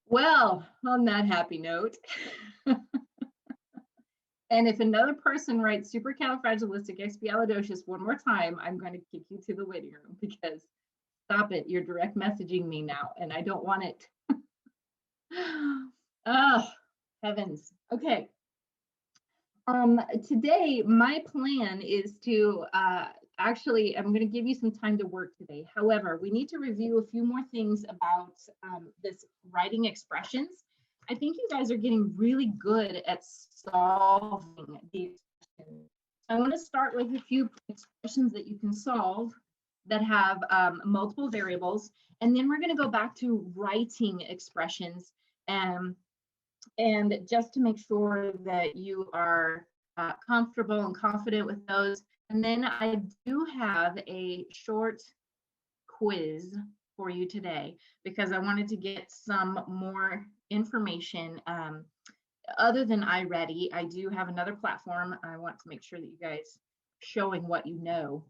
Well, on that happy note, and if another person writes supercalifragilisticexpialidocious one more time, I'm going to kick you to the waiting room because stop it. You're direct messaging me now, and I don't want it. Oh, heavens. Okay. Today, my plan is to actually, I'm going to give you some time to work today. However, we need to review a few more things about this writing expressions. I think you guys are getting really good at solving the expressions. I want to start with a few expressions that you can solve that have multiple variables, and then we're going to go back to writing expressions. And just to make sure that you are comfortable and confident with those. And then I do have a short quiz for you today because I wanted to get some more information. Other than iReady, I do have another platform. I want to make sure that you guys showing what you know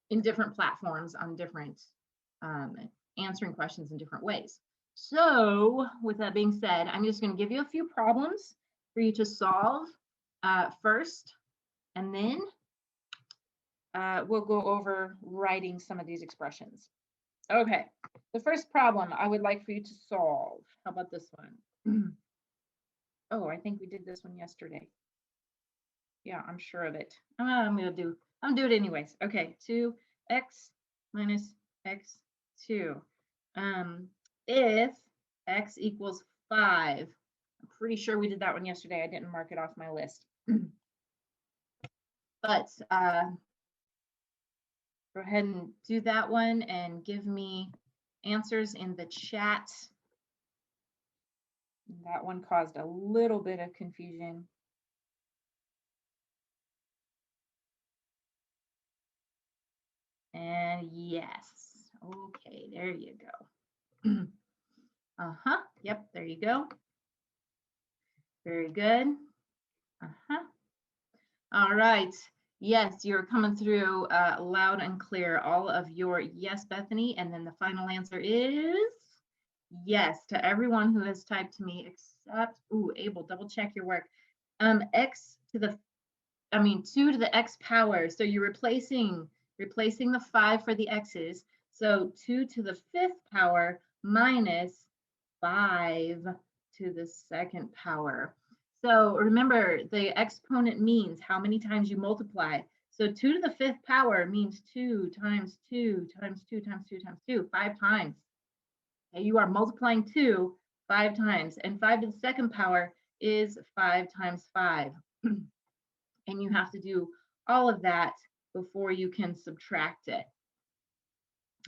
in different platforms on different answering questions in different ways. So with that being said, I'm just going to give you a few problems for you to solve first, and then we'll go over writing some of these expressions. Okay, the first problem I would like for you to solve. How about this one? Oh, I think we did this one yesterday. Yeah, I'm sure of it. I'm gonna do it anyways. Okay, 2x minus x2. If x equals 5, I'm pretty sure we did that one yesterday. I didn't mark it off my list. But go ahead and do that one and give me answers in the chat. That one caused a little bit of confusion. And yes, okay, there you go. Yep, there you go. Very good. All right. Yes, you're coming through loud and clear. All of your yes, Bethany. And then the final answer is yes to everyone who has typed to me except, Abel, double check your work. 2 to the x power. So you're replacing the 5 for the x's. So 2 to the 5th power minus 5 to the 2nd power. So remember, the exponent means how many times you multiply. So 2 to the 5th power means 2 times 2 times 2 times 2 times 2, 5 times. Okay, you are multiplying 2 5 times, and 5 to the 2nd power is 5 times 5. And you have to do all of that before you can subtract it.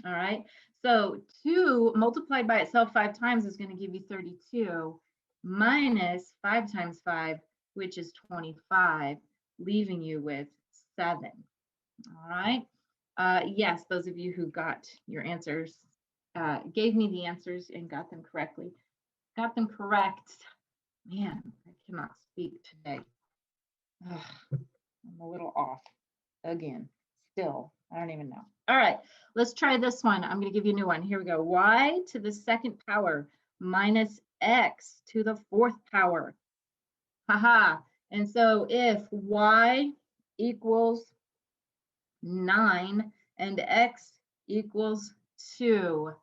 All right, so 2 multiplied by itself 5 times is going to give you 32 minus 5 times 5, which is 25, leaving you with 7. All right, yes, those of you who got your answers, gave me the answers and got them correct. Man, I cannot speak today. I'm a little off again. Still, I don't even know. All right, let's try this one. I'm going to give you a new one. Here we go. Y to the 2nd power minus x to the 4th power. Haha. And so if y equals 9 and x equals 2,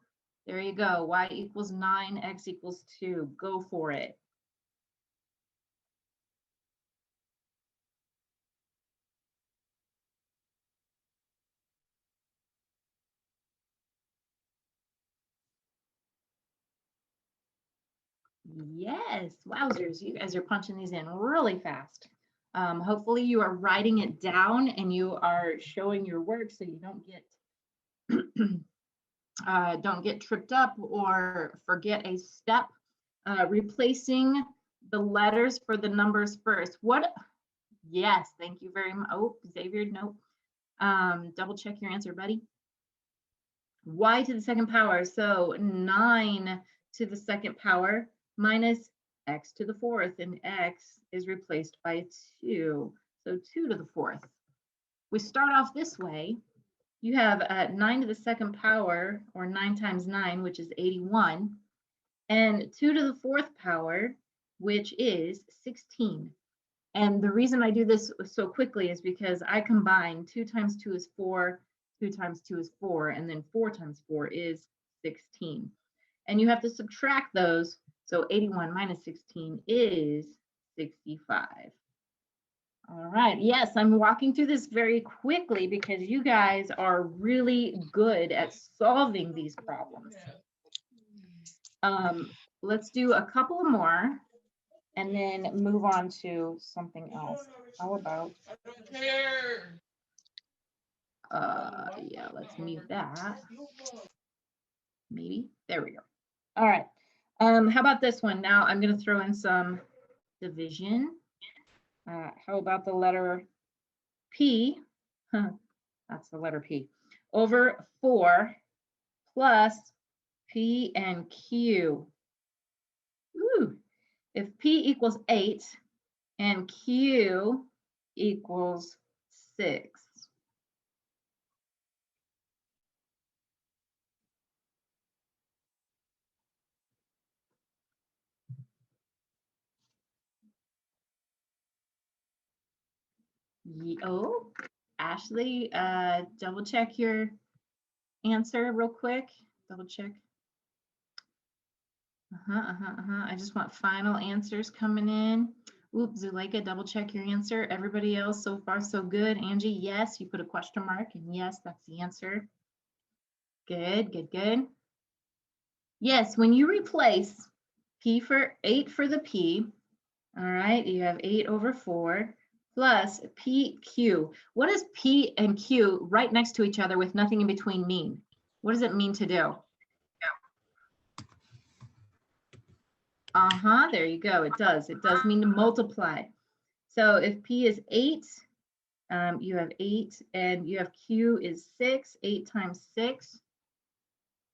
there you go. Y equals 9, x equals 2. Go for it. Yes, wowzers, you guys are punching these in really fast. Hopefully you are writing it down and you are showing your work so you don't get tripped up or forget a step. Replacing the letters for the numbers first. Yes, thank you very much. Oh, Xavier, nope. Double check your answer, buddy. Y to the 2nd power, so 9 to the 2nd power minus x to the 4th, and x is replaced by 2, so 2 to the 4th. We start off this way. You have 9 to the 2nd power, or 9 times 9, which is 81. and 2 to the 4th power, which is 16. And the reason I do this so quickly is because I combine 2 times 2 is 4, 2 times 2 is 4, and then 4 times 4 is 16. And you have to subtract those. So 81 minus 16 is 65. All right, yes, I'm walking through this very quickly because you guys are really good at solving these problems. Let's do a couple more and then move on to something else. How about, yeah, let's mute that. Maybe, there we go. All right, how about this one? Now I'm gonna throw in some division. How about the letter P? That's the letter P. Over 4 plus P and Q. Ooh. If P equals 8 and Q equals 6. Oh, Ashley, double check your answer real quick. Double check. I just want final answers coming in. Oops, Zuleika, double check your answer. Everybody else, so far so good. Angie, yes, you put a question mark, and yes, that's the answer. Good, good, good. Yes, when you replace P for 8 for the P, all right, you have 8 over 4 plus PQ. What does P and Q right next to each other with nothing in between mean? What does it mean to do? There you go. It does. It does mean to multiply. So if P is 8, you have 8, and you have Q is 6. 8 times 6.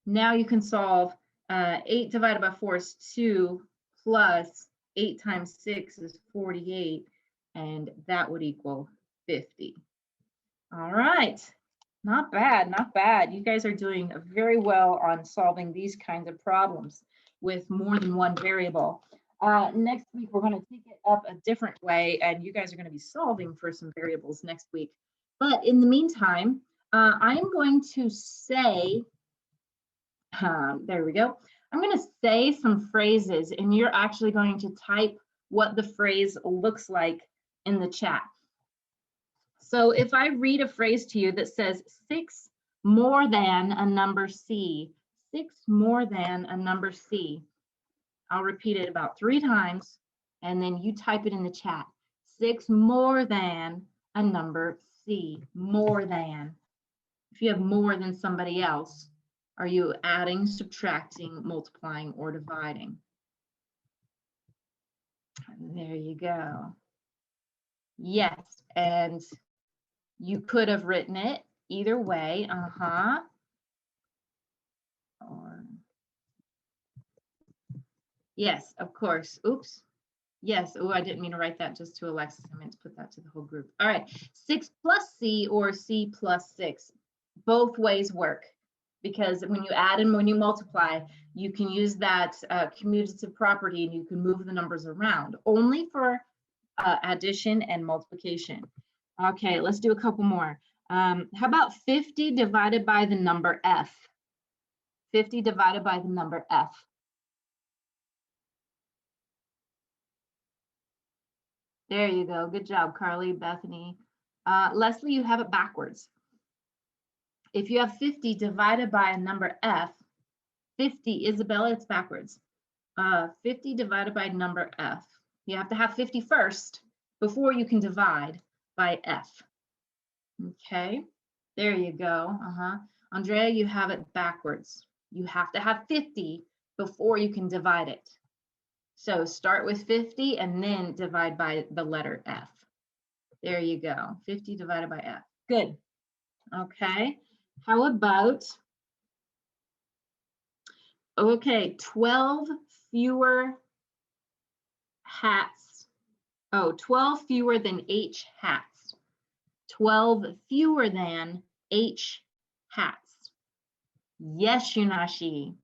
Now you can solve 8 divided by 4 is 2 plus 8 times 6 is 48, and that would equal 50. All right, not bad, not bad. You guys are doing very well on solving these kinds of problems with more than one variable. Next week, we're going to take it up a different way, and you guys are going to be solving for some variables next week. But in the meantime, I am going to say, there we go. I'm going to say some phrases, and you're actually going to type what the phrase looks like in the chat. So if I read a phrase to you that says 6 more than a number C, 6 more than a number C, I'll repeat it about 3 times, and then you type it in the chat. 6 more than a number C, more than. If you have more than somebody else, are you adding, subtracting, multiplying, or dividing? There you go. Yes, and you could have written it either way, or yes, of course. Oops. Yes. Oh, I didn't mean to write that just to Alexis. I meant to put that to the whole group. All right. 6 plus C or C plus 6. Both ways work, because when you add and when you multiply, you can use that commutative property and you can move the numbers around, only for addition and multiplication. Okay, let's do a couple more. How about 50 divided by the number F? 50 divided by the number F. There you go. Good job, Carly, Bethany. Leslie, you have it backwards. If you have 50 divided by a number F, 50, Isabella, it's backwards. 50 divided by number F. You have to have 50 first before you can divide by F. Okay, there you go. Andrea, you have it backwards. You have to have 50 before you can divide it. So start with 50 and then divide by the letter F. There you go, 50 divided by F. Good. Okay, how about, okay, 12 fewer hats. Oh, 12 fewer than H hats. 12 fewer than H hats. Yes, Yunashi.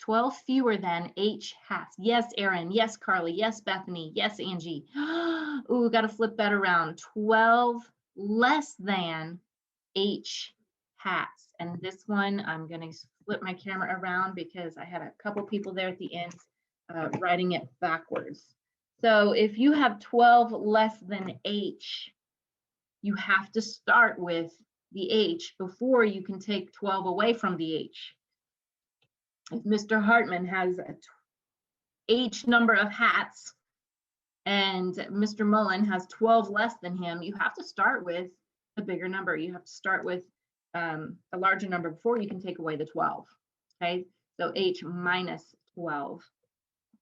12 fewer than H hats. Yes, Erin. Yes, Carly. Yes, Bethany. Yes, Angie. Ooh, got to flip that around. 12 less than H hats. And this one, I'm going to flip my camera around because I had a couple people there at the end writing it backwards. So if you have 12 less than H, you have to start with the H before you can take 12 away from the H. If Mr. Hartman has a H number of hats and Mr. Mullen has 12 less than him, you have to start with a bigger number. You have to start with a larger number before you can take away the 12. Okay, so H minus 12.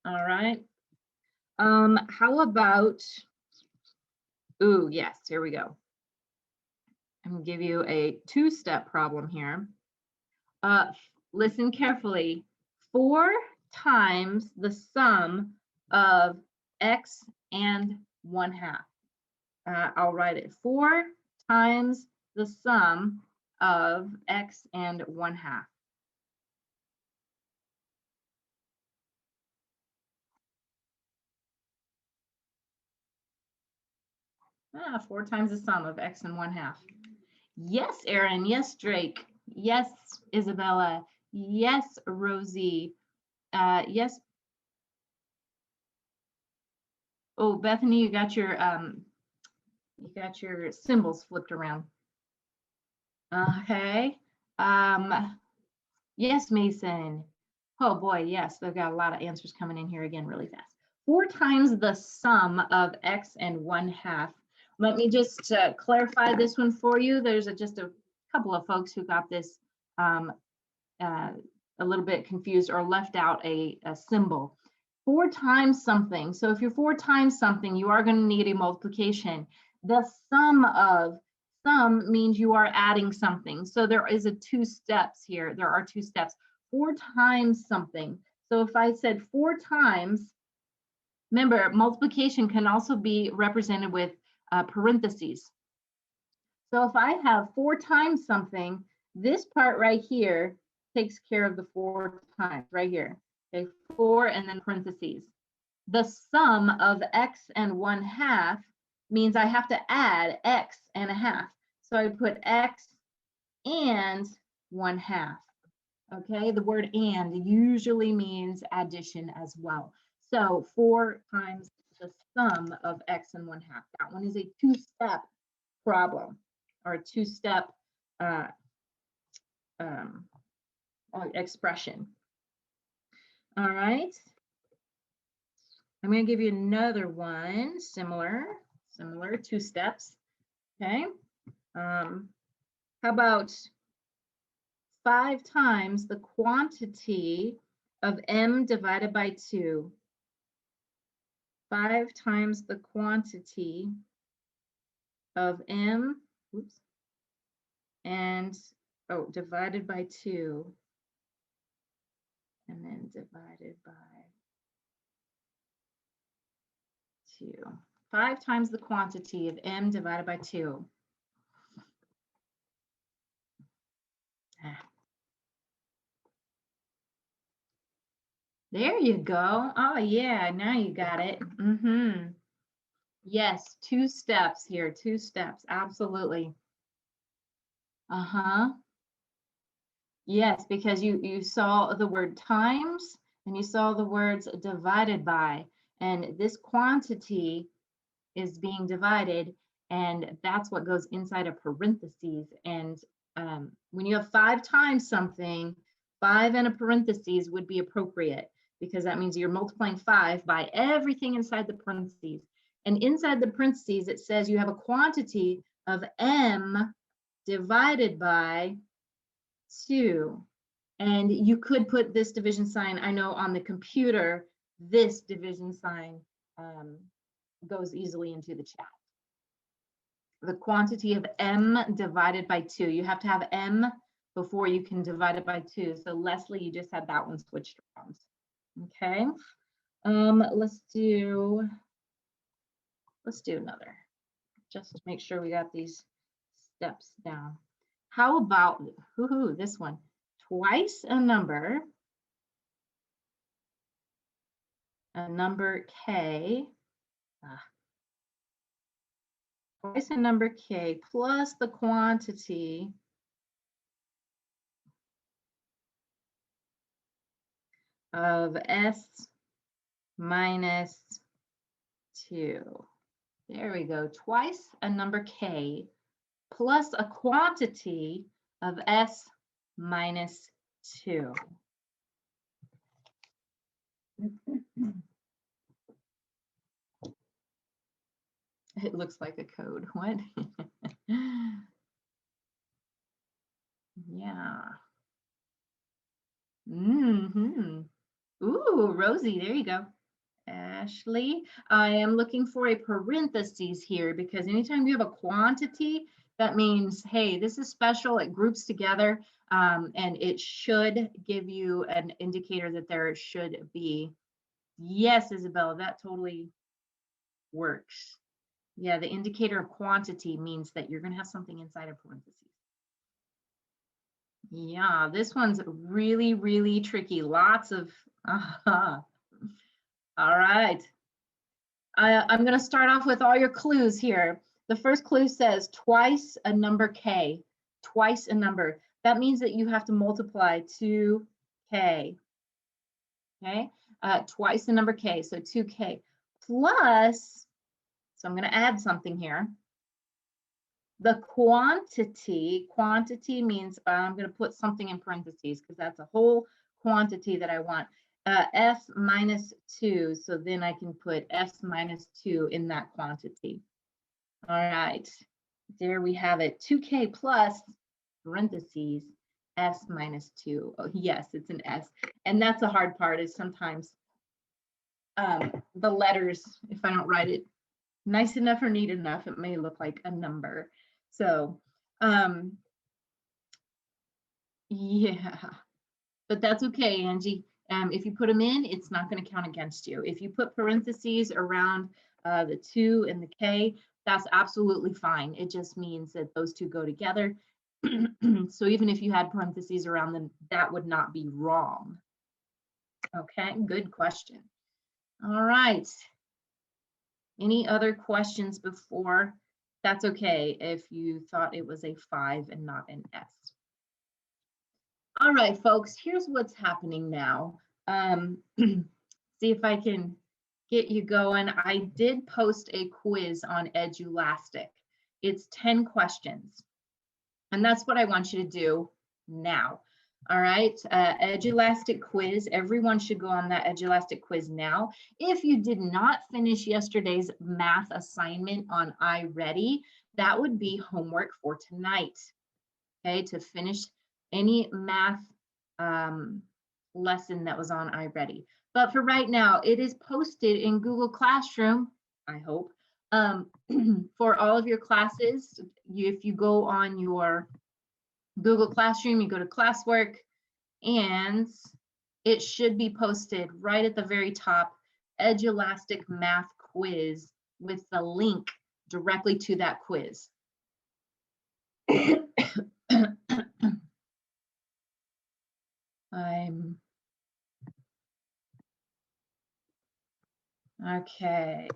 All right. How about, ooh, yes, here we go. I'm gonna give you a two-step problem here. Listen carefully. 4 times the sum of X and 1/2. I'll write it 4 times the sum of X and 1/2. 4 times the sum of X and 1/2. Yes, Erin. Yes, Drake. Yes, Isabella. Yes, Rosie. Yes. Oh, Bethany, you got your symbols flipped around. Okay. Yes, Mason. Oh boy, yes, they've got a lot of answers coming in here again really fast. 4 times the sum of X and 1/2. Let me just clarify this one for you. There's just a couple of folks who got this a little bit confused or left out a symbol. 4 times something. So if you're 4 times something, you are going to need a multiplication. The sum means you are adding something. So there is 2 steps here. There are 2 steps. 4 times something. So if I said 4 times, remember, multiplication can also be represented with parentheses. So if I have 4 times something, this part right here takes care of the 4 times right here. Okay, 4 and then parentheses. The sum of X and 1/2 means I have to add X and 1/2. So I put X and 1/2. Okay, the word and usually means addition as well. So 4 times the sum of X and 1/2. That one is a 2-step problem or a 2-step expression. All right. I'm going to give you another one, similar 2 steps. Okay. How about 5 times the quantity of M divided by 2? 5 times the quantity of M, oops, and, oh, divided by 2, and then divided by 2. 5 times the quantity of M divided by 2. There you go. Oh yeah, now you got it. Yes, 2 steps here, 2 steps, absolutely. Yes, because you saw the word times and you saw the words divided by, and this quantity is being divided, and that's what goes inside of parentheses. And when you have 5 times something, 5 in a parentheses would be appropriate, because that means you're multiplying 5 by everything inside the parentheses. And inside the parentheses, it says you have a quantity of M divided by 2. And you could put this division sign. I know on the computer, this division sign goes easily into the chat. The quantity of M divided by 2. You have to have M before you can divide it by 2. So Leslie, you just had that one switched around. Okay. Let's do another, just to make sure we got these steps down. How about this one? Twice a number a number k, twice a number k plus the quantity of s minus 2. There we go. Twice a number k plus a quantity of s minus 2. It looks like a code. What? Yeah. Ooh, Rosie, there you go. Ashley, I am looking for a parentheses here because anytime you have a quantity, that means, hey, this is special, it groups together, and it should give you an indicator that there should be. Yes, Isabella, that totally works. Yeah, the indicator of quantity means that you're going to have something inside of parentheses. Yeah, this one's really, really tricky. Lots of, all right. I'm going to start off with all your clues here. The first clue says twice a number k, twice a number. That means that you have to multiply 2k, okay? Twice the number k, so 2k plus, so I'm going to add something here. The quantity means I'm going to put something in parentheses because that's a whole quantity that I want. F minus 2, so then I can put F minus 2 in that quantity. All right, there we have it. 2k plus parentheses S minus 2. Oh, yes, it's an S. And that's the hard part is sometimes the letters, if I don't write it nice enough or neat enough, it may look like a number. So, yeah, but that's okay, Angie. If you put them in, it's not going to count against you. If you put parentheses around the 2 and the k, that's absolutely fine. It just means that those two go together. So even if you had parentheses around them, that would not be wrong. Okay, good question. All right. Any other questions before? That's okay if you thought it was a 5 and not an S. All right, folks, here's what's happening now. See if I can get you going. I did post a quiz on Edulastic. It's 10 questions, and that's what I want you to do now. All right, Edulastic quiz. Everyone should go on that Edulastic quiz now. If you did not finish yesterday's math assignment on iReady, that would be homework for tonight. Okay, to finish any math lesson that was on iReady. But for right now, it is posted in Google Classroom, I hope, for all of your classes. If you go on your Google Classroom, you go to classwork, and it should be posted right at the very top, Edulastic Math Quiz with the link directly to that quiz. Okay.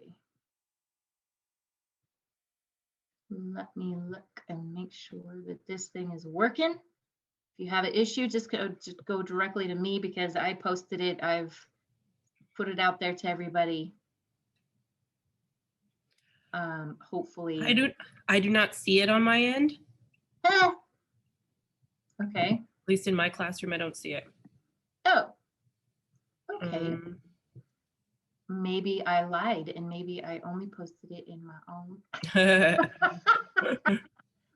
Let me look and make sure that this thing is working. If you have an issue, just go directly to me because I posted it. I've put it out there to everybody. Hopefully. I do not see it on my end. Okay. At least in my classroom, I don't see it. Oh. Okay. Maybe I lied and maybe I only posted it in my own.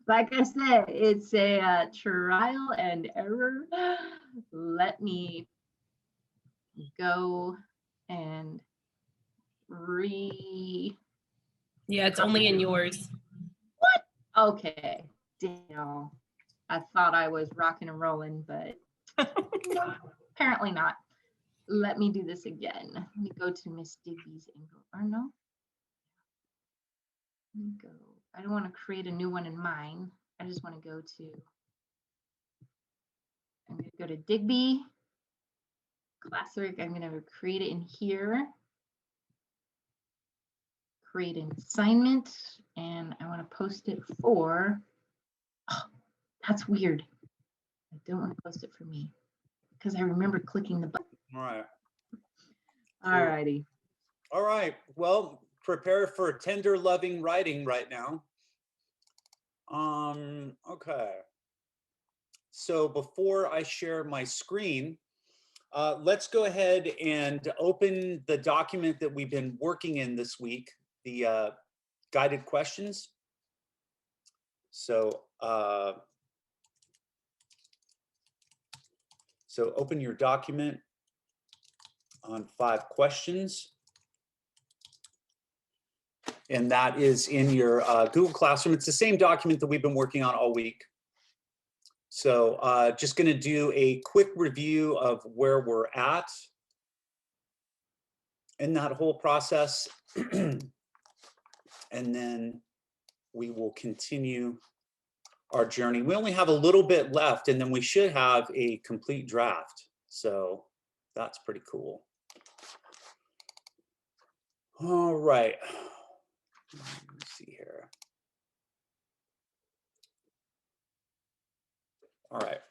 Like I said, it's a trial and error. Let me go and Yeah, it's only in yours. What? Okay. Damn. I thought I was rocking and rolling, but apparently not. Let me do this again. Let me go to Miss Digby's and go, or no. Let me go. I don't want to create a new one in mine. I just want to go to, I'm going to go to Digby, Classwork. I'm going to create it in here. create an assignment and I want to post it for, oh, that's weird. I don't want to post it for me because I remember clicking the button. All right. All righty. All right. Well, prepare for tender loving writing right now. Okay. So before I share my screen, let's go ahead and open the document that we've been working in this week, the guided questions. So open your document on 5 questions. And that is in your Google Classroom. It's the same document that we've been working on all week. So just going to do a quick review of where we're at in that whole process. And then we will continue our journey. We only have a little bit left, and then we should have a complete draft. So that's pretty cool. All right. Let's see here. All right.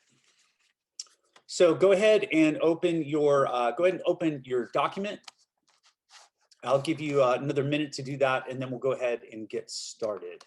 So go ahead and open your document. I'll give you another minute to do that, and then we'll go ahead and get started.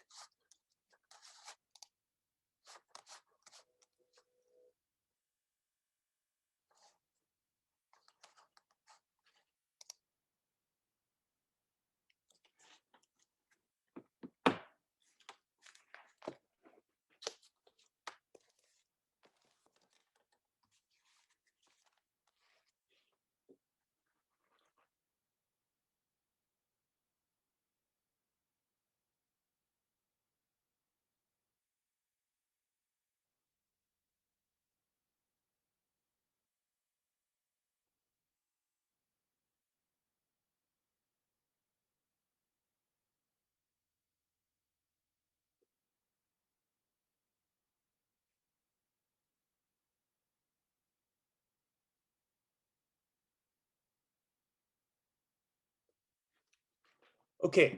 Okay,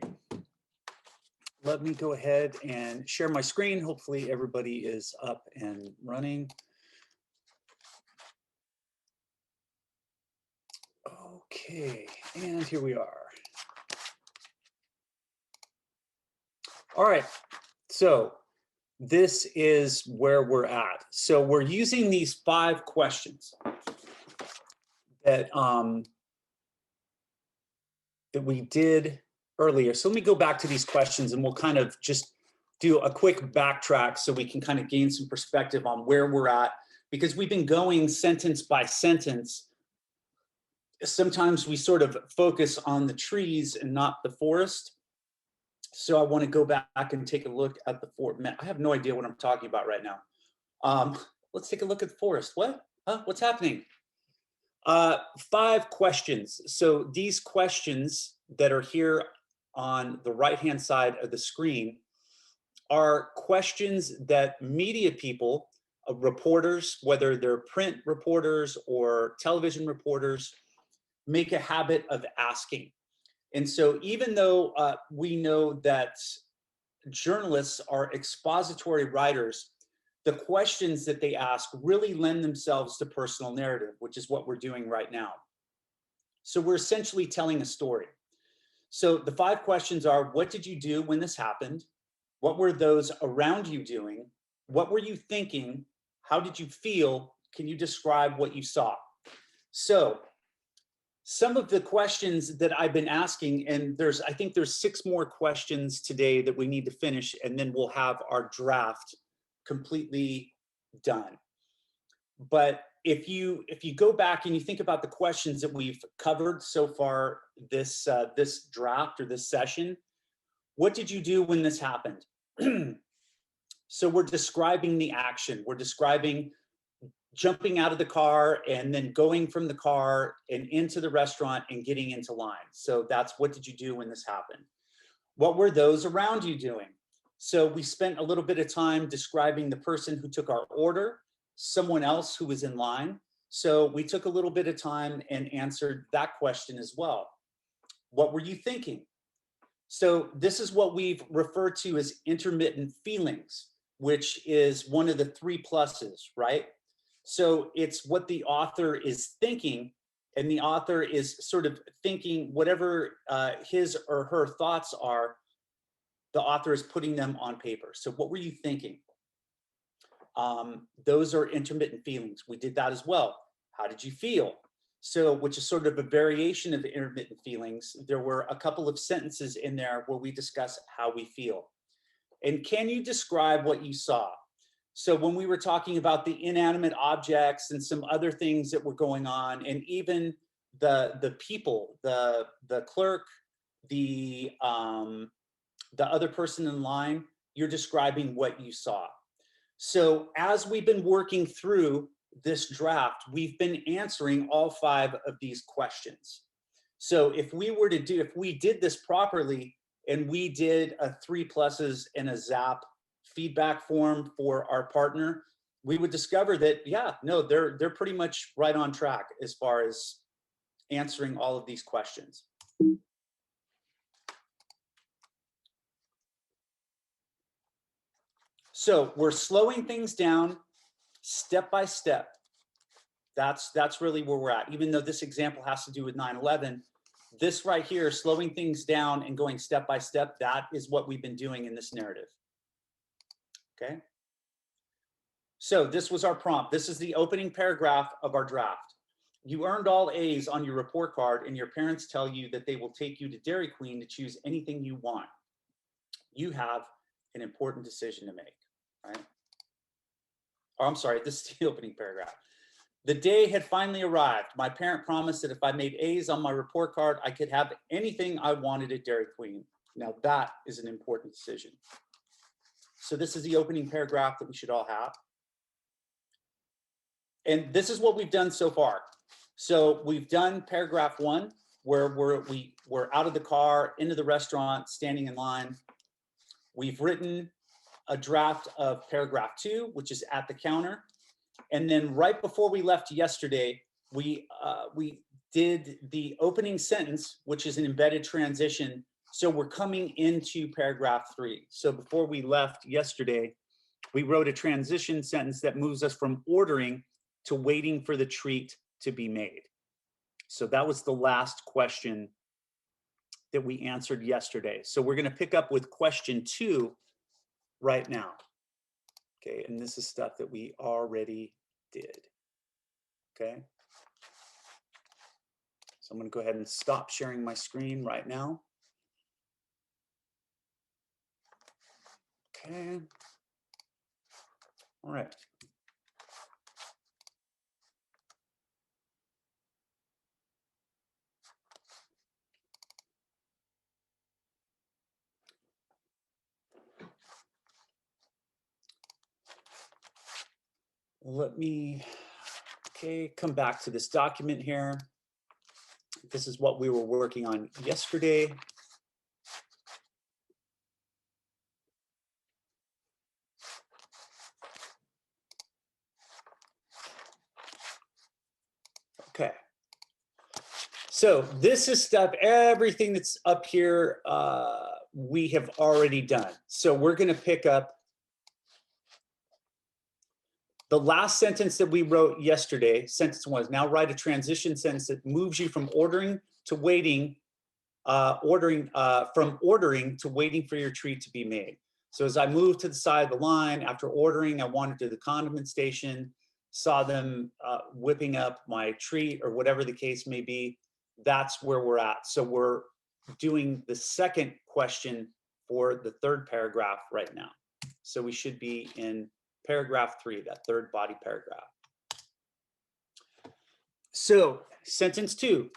let me go ahead and share my screen. Hopefully everybody is up and running. Okay, and here we are. All right, so this is where we're at. So we're using these 5 questions that that we did earlier. So let me go back to these questions and we'll kind of just do a quick backtrack so we can kind of gain some perspective on where we're at, because we've been going sentence by sentence. Sometimes we sort of focus on the trees and not the forest. So I want to go back and take a look at the forest. I have no idea what I'm talking about right now. Let's take a look at the forest. What? Huh? What's happening? 5 questions. So these questions that are here on the right-hand side of the screen are questions that media people, reporters, whether they're print reporters or television reporters, make a habit of asking. And so even though we know that journalists are expository writers, the questions that they ask really lend themselves to personal narrative, which is what we're doing right now. So we're essentially telling a story. So the 5 questions are: what did you do when this happened? What were those around you doing? What were you thinking? How did you feel? Can you describe what you saw? So some of the questions that I've been asking, and I think there's 6 more questions today that we need to finish, and then we'll have our draft completely done. But if you go back and you think about the questions that we've covered so far this draft or this session, what did you do when this happened? So we're describing the action. We're describing jumping out of the car and then going from the car and into the restaurant and getting into line. So that's what did you do when this happened? What were those around you doing? So we spent a little bit of time describing the person who took our order, someone else who was in line. So we took a little bit of time and answered that question as well. What were you thinking? So this is what we've referred to as intermittent feelings, which is one of the 3 pluses, right? So it's what the author is thinking, and the author is sort of thinking whatever his or her thoughts are, the author is putting them on paper. So what were you thinking? Those are intermittent feelings. We did that as well. How did you feel? So, which is sort of a variation of intermittent feelings. There were a couple of sentences in there where we discuss how we feel. And can you describe what you saw? So when we were talking about the inanimate objects and some other things that were going on, and even the people, the clerk, the other person in line, you're describing what you saw. So as we've been working through this draft, we've been answering all 5 of these questions. So if we did this properly and we did a 3 pluses and a zap feedback form for our partner, we would discover that, yeah, no, they're pretty much right on track as far as answering all of these questions. So we're slowing things down step by step. That's really where we're at. Even though this example has to do with 9/11, this right here, slowing things down and going step by step, that is what we've been doing in this narrative. Okay. So this was our prompt. This is the opening paragraph of our draft. You earned all A's on your report card, and your parents tell you that they will take you to Dairy Queen to choose anything you want. You have an important decision to make, right? Oh, I'm sorry, this is the opening paragraph. The day had finally arrived. My parent promised that if I made A's on my report card, I could have anything I wanted at Dairy Queen. Now that is an important decision. So this is the opening paragraph that we should all have. And this is what we've done so far. So we've done paragraph 1, where we're out of the car, into the restaurant, standing in line. We've written a draft of paragraph 2, which is at the counter. And then right before we left yesterday, we did the opening sentence, which is an embedded transition. So we're coming into paragraph 3. So before we left yesterday, we wrote a transition sentence that moves us from ordering to waiting for the treat to be made. So that was the last question that we answered yesterday. So we're going to pick up with question 2 right now. Okay, and this is stuff that we already did. Okay. So I'm going to go ahead and stop sharing my screen right now. Okay. All right. Let me, come back to this document here. This is what we were working on yesterday. Okay. So this is stuff, everything that's up here, we have already done. So we're going to pick up the last sentence that we wrote yesterday. Sentence 1 is now write a transition sentence that moves you from ordering to waiting, from ordering to waiting for your treat to be made. So as I moved to the side of the line after ordering, I wandered to the condiment station, saw them whipping up my treat or whatever the case may be. That's where we're at. So we're doing the second question for the 3rd paragraph right now. So we should be in paragraph 3, that 3rd body paragraph. So sentence 2,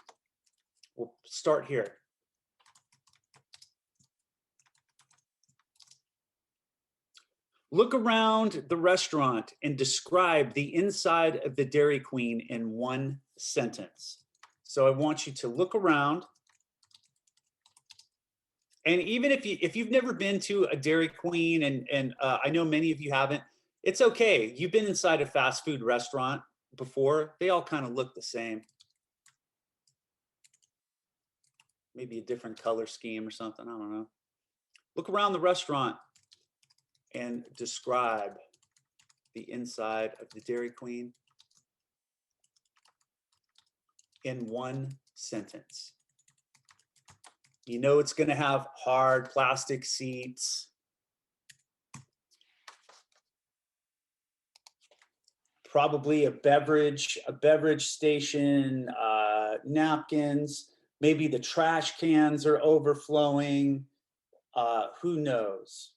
we'll start here. Look around the restaurant and describe the inside of the Dairy Queen in 1 sentence. So I want you to look around. And even if you've never been to a Dairy Queen, and I know many of you haven't, it's okay. You've been inside a fast food restaurant before. They all kind of look the same. maybe a different color scheme or something. I don't know. Look around the restaurant and describe the inside of the Dairy Queen in one sentence. You know it's going to have hard plastic seats, probably a beverage station, napkins, maybe the trash cans are overflowing, who knows?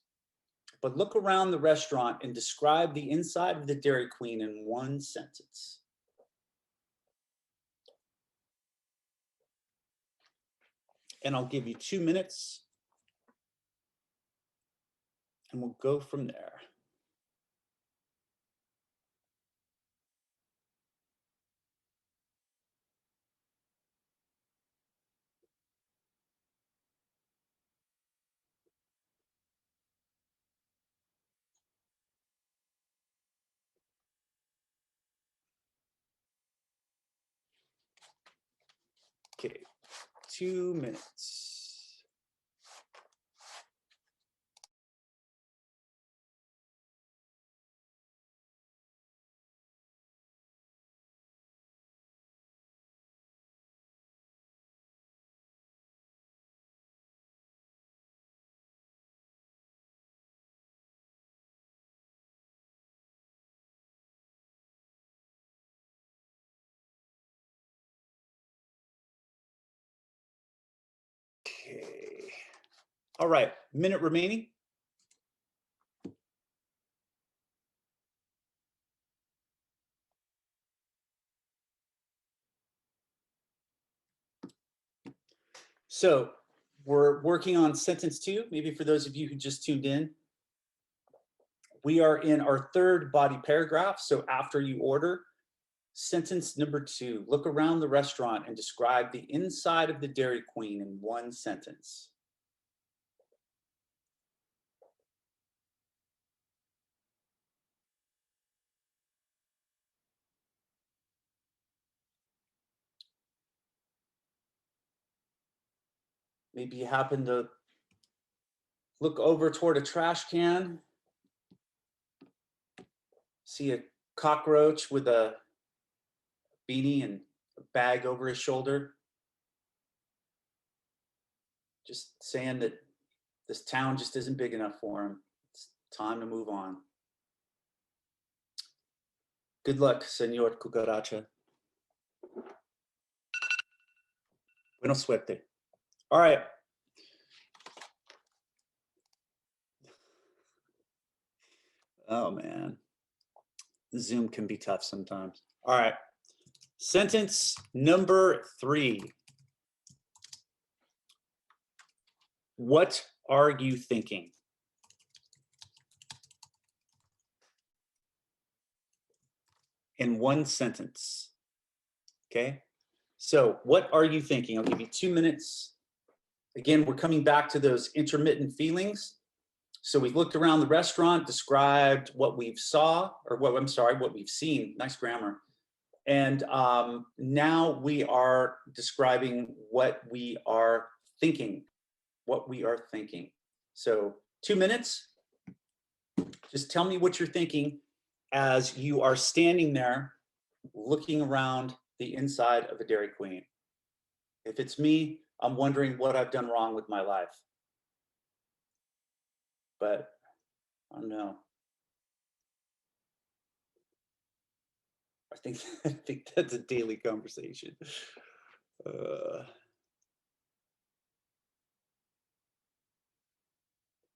But look around the restaurant and describe the inside of the Dairy Queen in one sentence. And I'll give you 2 minutes and we'll go from there. Okay, 2 minutes. Okay. All right, minute remaining. So we're working on sentence 2, maybe for those of you who just tuned in. We are in our third body paragraph. So after you order, sentence number 2, look around the restaurant and describe the inside of the Dairy Queen in one sentence. Maybe you happen to look over toward a trash can, see a cockroach with a beanie and a bag over his shoulder. Just saying that this town just isn't big enough for him. It's time to move on. Good luck, Señor Cucaracha. Buena suerte. All right. Oh, man. Zoom can be tough sometimes. All right. Sentence number 3. What are you thinking? In one sentence. Okay. So what are you thinking? I'll give you 2 minutes. Again, we're coming back to those intermittent feelings. So we've looked around the restaurant, described what we've what we've seen. Nice grammar. And now we are describing what we are thinking. So 2 minutes. Just tell me what you're thinking as you are standing there looking around the inside of a Dairy Queen. If it's me, I'm wondering what I've done wrong with my life. But I don't know. I think that's a daily conversation.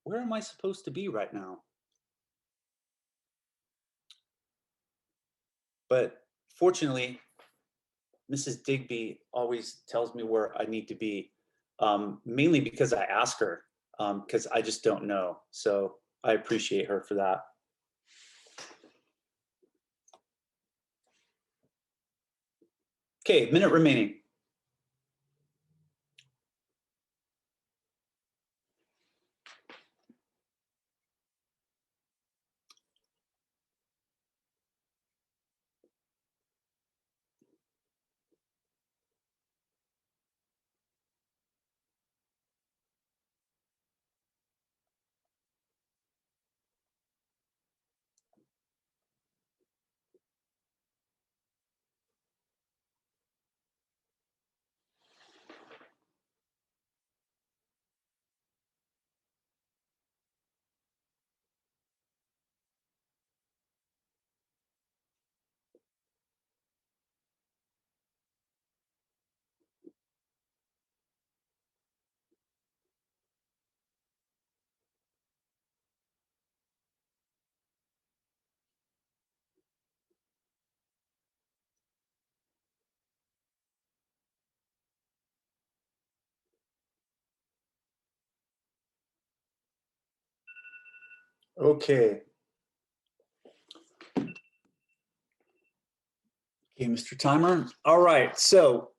Where am I supposed to be right now? But fortunately, Mrs. Digby always tells me where I need to be, mainly because I ask her, because I just don't know. So I appreciate her for that. Okay, minute remaining. Okay. Okay, Mr. Timer. All right, so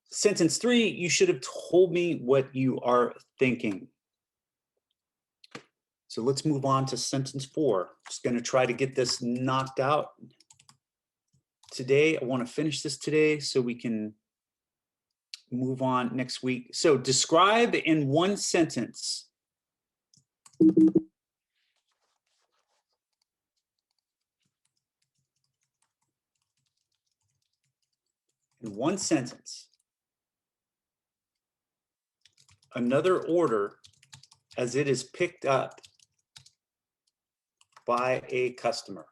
sentence 3, you should have told me what you are thinking. So let's move on to sentence 4. Just going to try to get this knocked out today. I want to finish this today so we can move on next week. So describe in one sentence another order as it is picked up by a customer.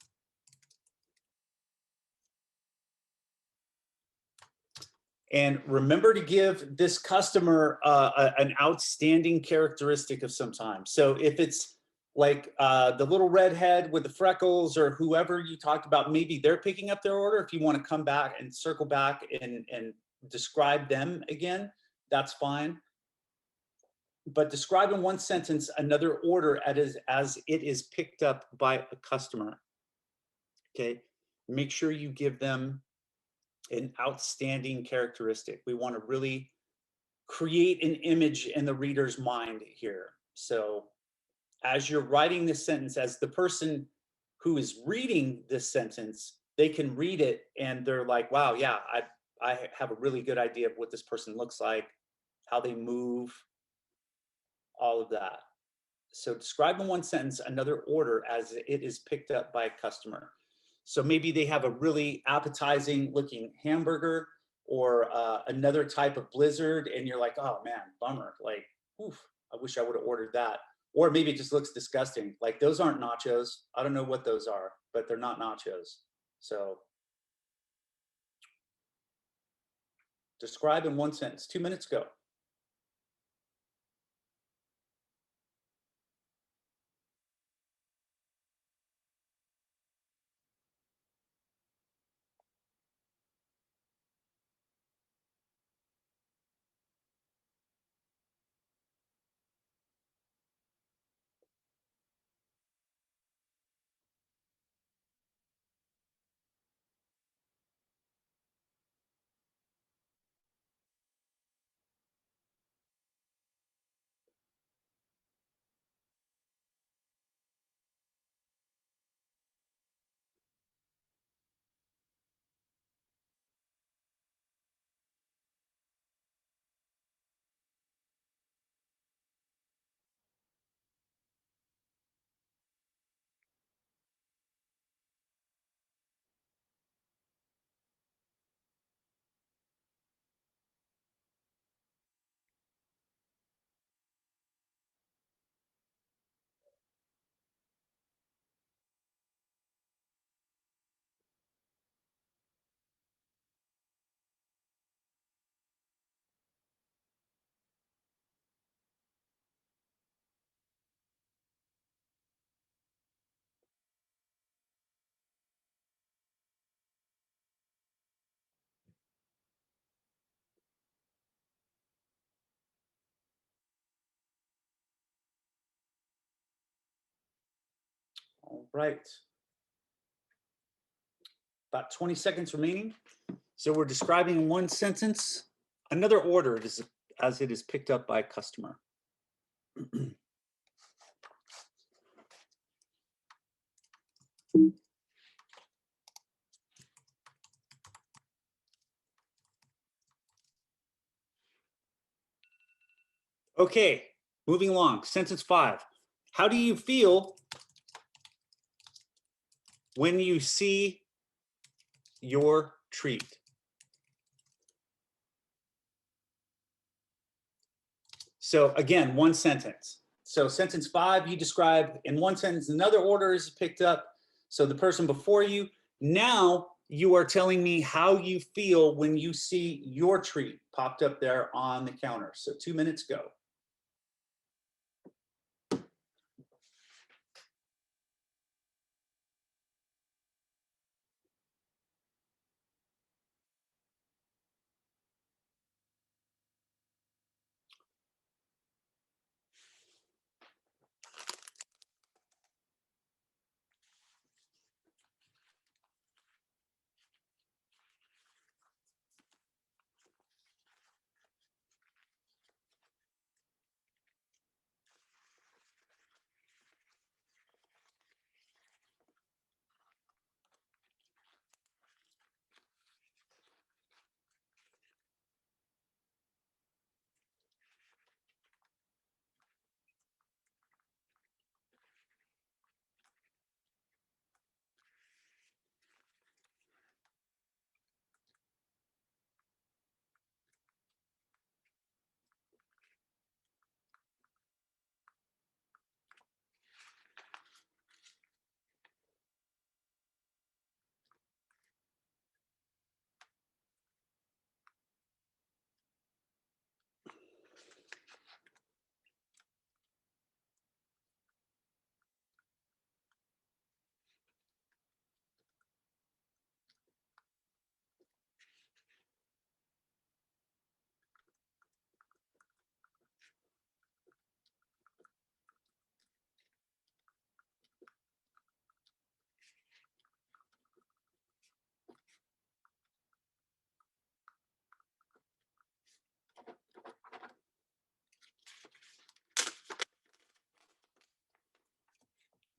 And remember to give this customer an outstanding characteristic of some time. So if it's like the little redhead with the freckles or whoever you talked about, maybe they're picking up their order. If you want to come back and circle back and describe them again, that's fine. But describe in one sentence another order as it is picked up by a customer. Okay, make sure you give them an outstanding characteristic. We want to really create an image in the reader's mind here. So as you're writing this sentence, as the person who is reading this sentence, they can read it and they're like, wow, yeah, I have a really good idea of what this person looks like, how they move, all of that. So describe in one sentence another order as it is picked up by a customer. So maybe they have a really appetizing looking hamburger or another type of blizzard, and you're like, oh man, bummer. Like, oof, I wish I would have ordered that. Or maybe it just looks disgusting. Like, those aren't nachos. I don't know what those are, but they're not nachos. So describe in one sentence. 2 minutes, go. All right. About 20 seconds remaining. So we're describing in one sentence another order as it is picked up by a customer. Okay, moving along. Sentence 5. How do you feel when you see your treat? So again, one sentence. So sentence 5, you describe in one sentence, another order is picked up. So the person before you, now you are telling me how you feel when you see your treat popped up there on the counter. So 2 minutes, go.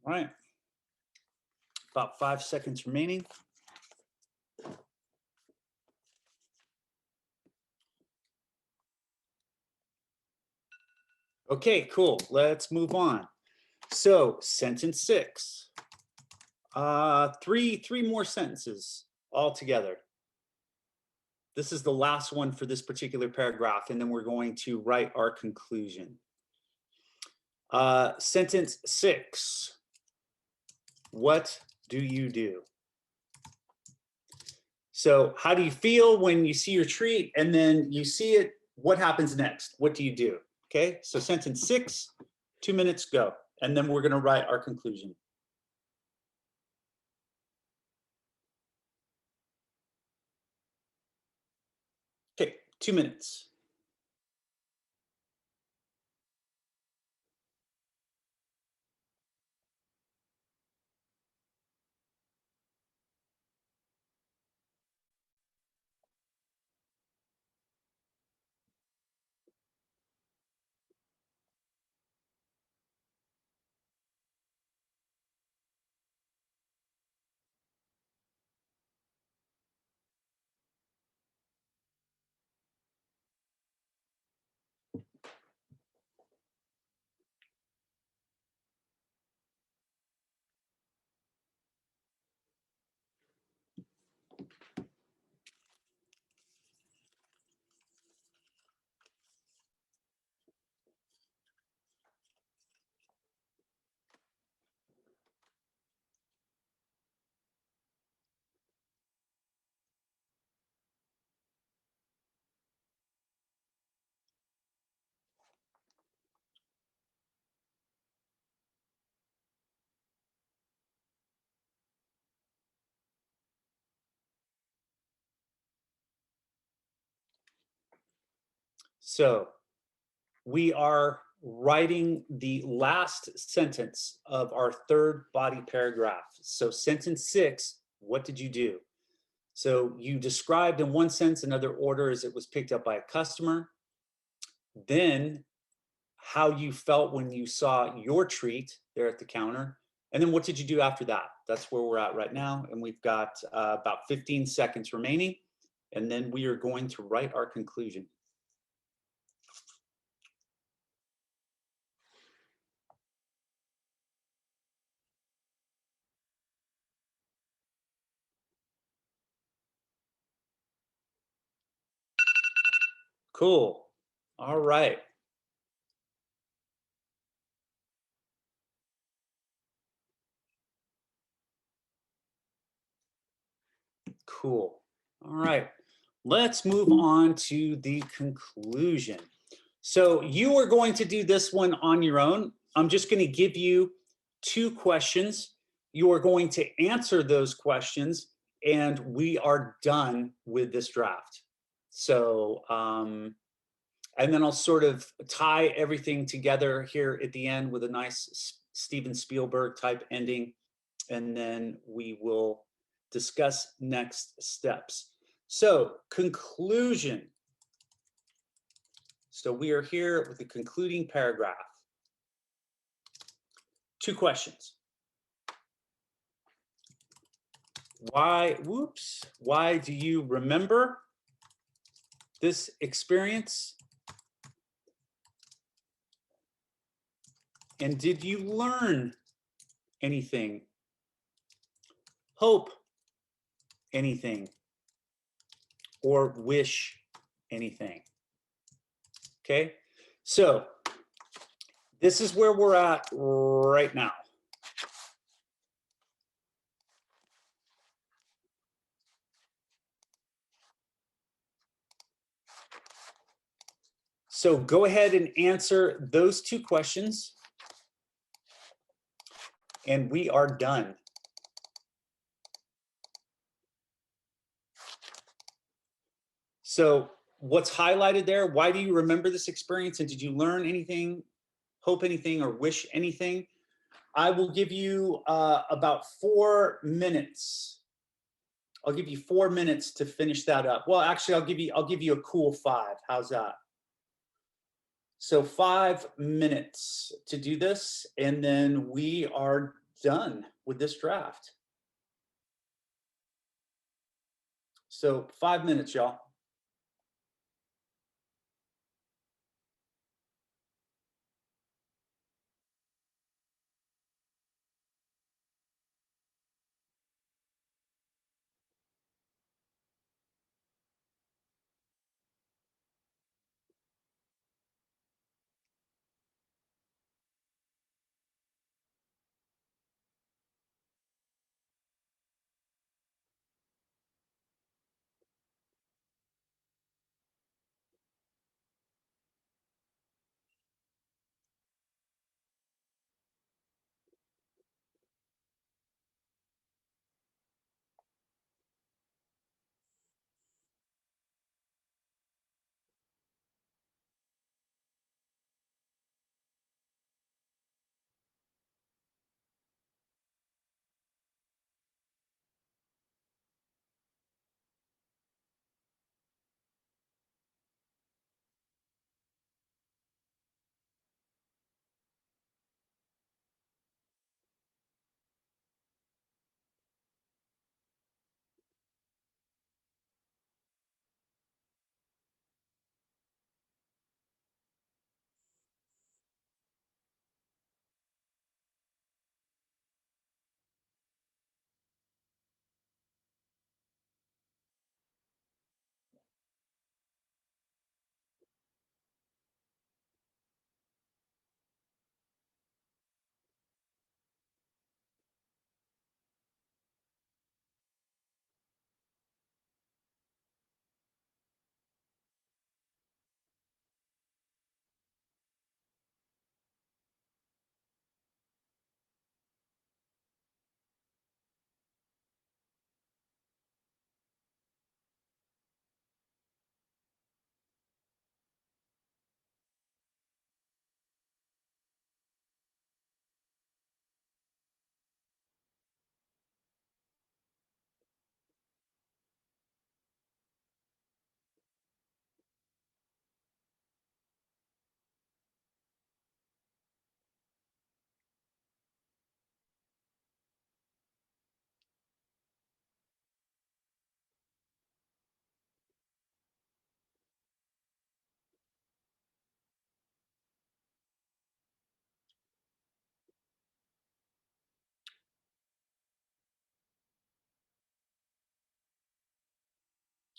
All right. About 5 seconds remaining. Okay, cool. Let's move on. So sentence 6. Three more sentences all together. This is the last one for this particular paragraph, and then we're going to write our conclusion. Sentence 6. What do you do? So how do you feel when you see your treat and then you see it? What happens next? What do you do? Okay, so sentence 6, 2 minutes, go. And then we're going to write our conclusion. Okay, 2 minutes. So we are writing the last sentence of our third body paragraph. So sentence 6, what did you do? So you described in one sense another order as it was picked up by a customer. Then how you felt when you saw your treat there at the counter. And then what did you do after that? That's where we're at right now. And we've got about 15 seconds remaining. And then we are going to write our conclusion. Cool. All right. Cool. All right. Let's move on to the conclusion. So you are going to do this one on your own. I'm just going to give you 2 questions. You are going to answer those questions, and we are done with this draft. So, and then I'll sort of tie everything together here at the end with a nice Steven Spielberg type ending, and then we will discuss next steps. So, conclusion. So we are here with the concluding paragraph. 2 questions. Why do you remember this experience? And did you learn anything? Hope anything? Or wish anything? Okay, so this is where we're at right now. So go ahead and answer those 2 questions, and we are done. So what's highlighted there? Why do you remember this experience? And did you learn anything, hope anything, or wish anything? I will give you about 4 minutes. I'll give you 4 minutes to finish that up. Well, actually, I'll give you a cool 5. How's that? So 5 minutes to do this, and then we are done with this draft. So 5 minutes, y'all.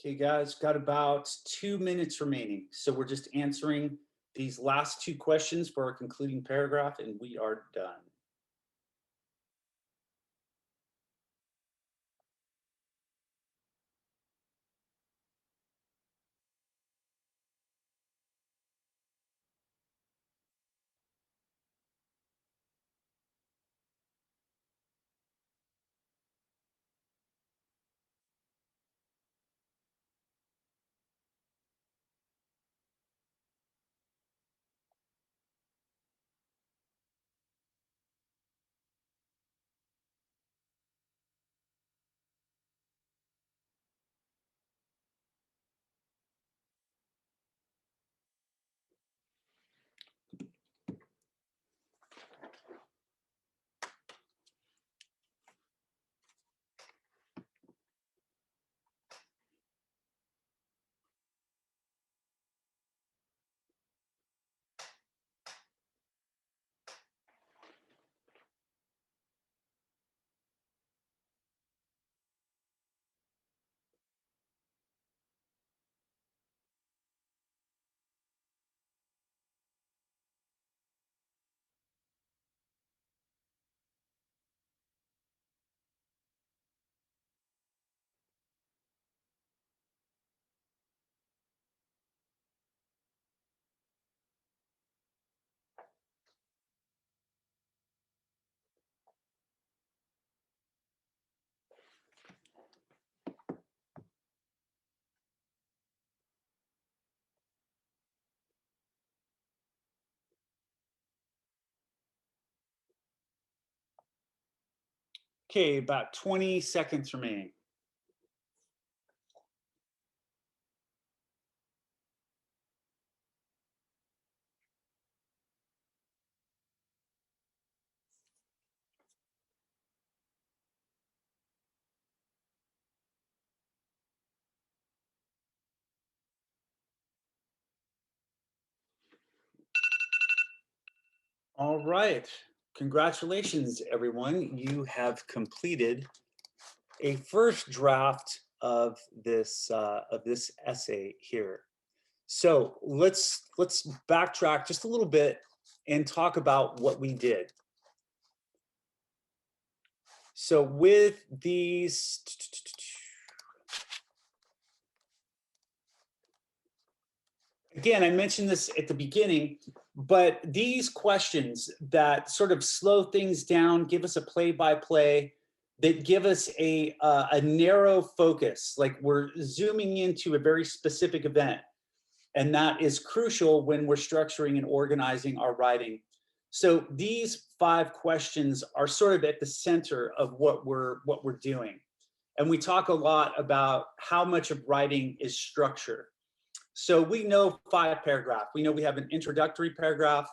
Okay, guys, got about 2 minutes remaining. So we're just answering these last two questions for our concluding paragraph, and we are done. Okay, about 20 seconds remaining. All right. Congratulations, everyone. You have completed a first draft of this essay here. So let's backtrack just a little bit and talk about what we did. So with these, again, I mentioned this at the beginning, but these questions that sort of slow things down, give us a play-by-play, that give us a narrow focus, like we're zooming into a very specific event. And that is crucial when we're structuring and organizing our writing. So these 5 questions are sort of at the center of what we're doing. And we talk a lot about how much of writing is structure. So we know 5 paragraphs. We know we have an introductory paragraph.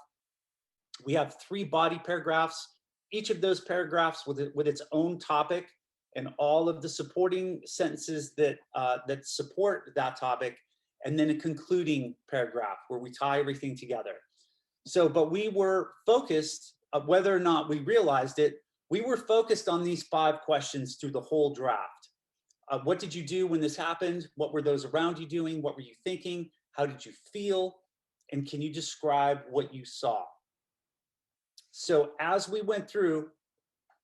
We have 3 body paragraphs. Each of those paragraphs with its own topic and all of the supporting sentences that that support that topic, and then a concluding paragraph where we tie everything together. So, but we were focused, whether or not we realized it, we were focused on these 5 questions through the whole draft. What did you do when this happened? What were those around you doing? What were you thinking? How did you feel? And can you describe what you saw? So as we went through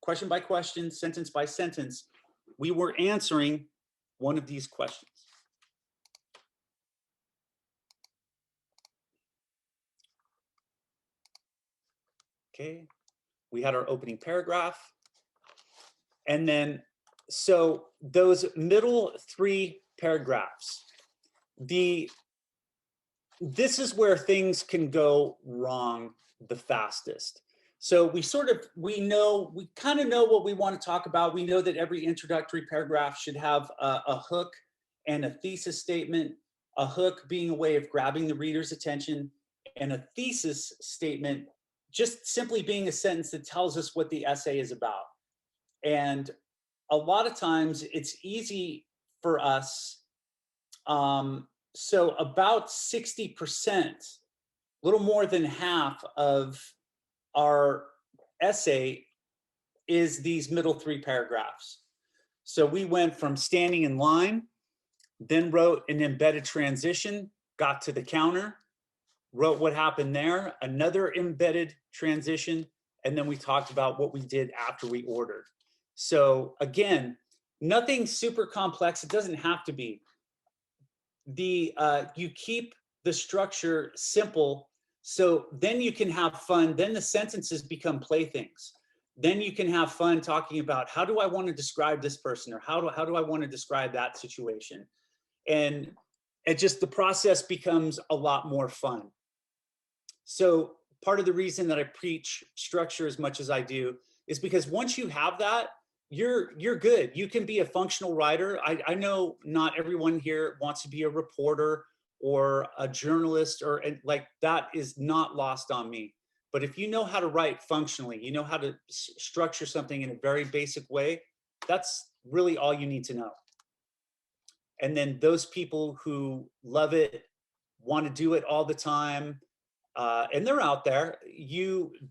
question by question, sentence by sentence, we were answering one of these questions. Okay, we had our opening paragraph. And then, so those middle 3 paragraphs, this is where things can go wrong the fastest. So we kind of know what we want to talk about. We know that every introductory paragraph should have a hook and a thesis statement, a hook being a way of grabbing the reader's attention, and a thesis statement just simply being a sentence that tells us what the essay is about. And a lot of times it's easy for us. So about 60%, a little more than half of our essay is these middle 3 paragraphs. So we went from standing in line, then wrote an embedded transition, got to the counter, wrote what happened there, another embedded transition, and then we talked about what we did after we ordered. So again, nothing super complex. It doesn't have to be. You keep the structure simple, so then you can have fun. Then the sentences become playthings. Then you can have fun talking about, how do I want to describe this person, or how do I want to describe that situation? And the process becomes a lot more fun. So part of the reason that I preach structure as much as I do is because once you have that, you're good. You can be a functional writer. I know not everyone here wants to be a reporter or a journalist, or like that is not lost on me. But if you know how to write functionally, you know how to structure something in a very basic way, that's really all you need to know. And then those people who love it, want to do it all the time, and they're out there,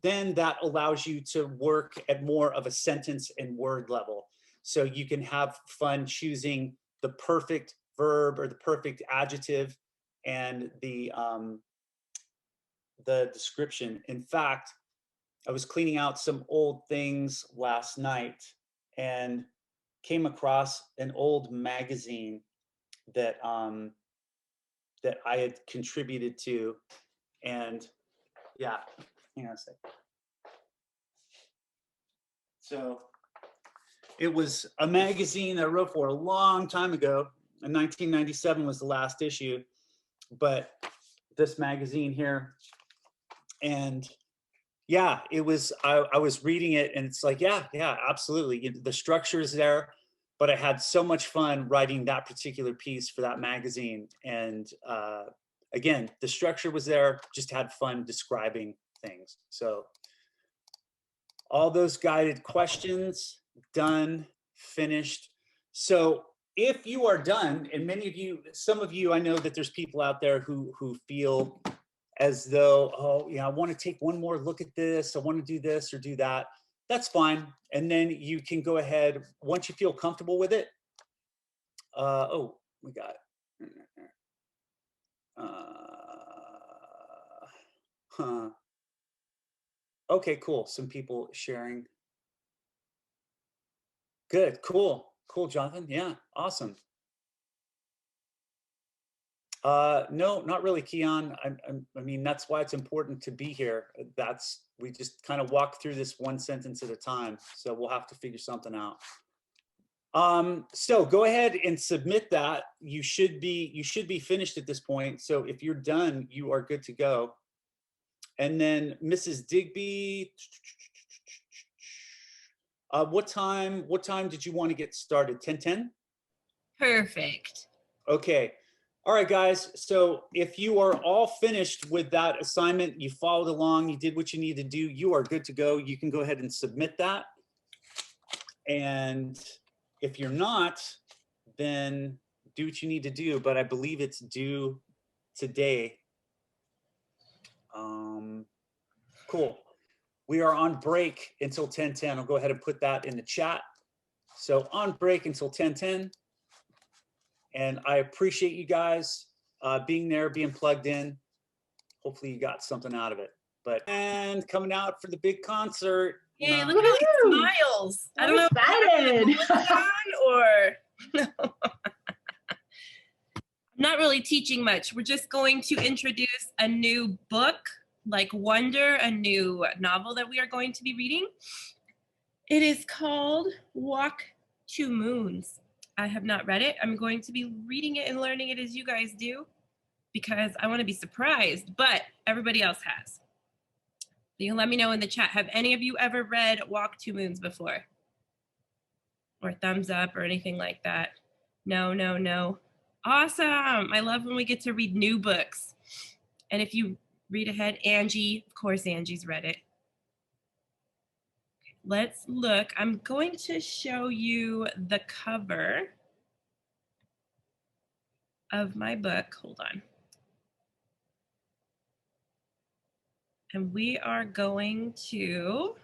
then that allows you to work at more of a sentence and word level. So you can have fun choosing the perfect verb or the perfect adjective and the description. In fact, I was cleaning out some old things last night and came across an old magazine that that I had contributed to. And yeah, hang on a sec. So it was a magazine I wrote for a long time ago. In 1997 was the last issue, but this magazine here, and yeah, it was, I was reading it and it's like, yeah, absolutely. The structure is there, but I had so much fun writing that particular piece for that magazine. And again, the structure was there, just had fun describing things. So all those guided questions, done, finished. So if you are done, and many of you, some of you, I know that there's people out there who feel as though, oh, yeah, I want to take one more look at this. I want to do this or do that. That's fine. And then you can go ahead, once you feel comfortable with it. Oh, we got, huh. Okay, cool. Some people sharing. Good, cool, Jonathan. Yeah, awesome. No, not really, Keon. I mean, that's why it's important to be here. We just kind of walk through this one sentence at a time. So we'll have to figure something out. So go ahead and submit that. You should be finished at this point. So if you're done, you are good to go. And then Mrs. Digby, what time did you want to get started? 10:10? Perfect. Okay. All right, guys. So if you are all finished with that assignment, you followed along, you did what you need to do, you are good to go. You can go ahead and submit that. And if you're not, then do what you need to do. But I believe it's due today. Cool. We are on break until 10:10. I'll go ahead and put that in the chat. So on break until 10:10. And I appreciate you guys being there, being plugged in. Hopefully you got something out of it. And coming out for the big concert. Yay, look at all these smiles. I don't know excited. if I'm or I'm not really teaching much. We're just going to introduce a new book, like Wonder, a new novel that we are going to be reading. It is called Walk to Moons. I have not read it. I'm going to be reading it and learning it as you guys do because I want to be surprised, but everybody else has. You can let me know in the chat. Have any of you ever read Walk to Moons before? Or thumbs up or anything like that? No, no, no. Awesome. I love when we get to read new books. And if you read ahead, Angie, of course, Angie's read it. Let's look. I'm going to show you the cover of my book. Hold on. And we are going to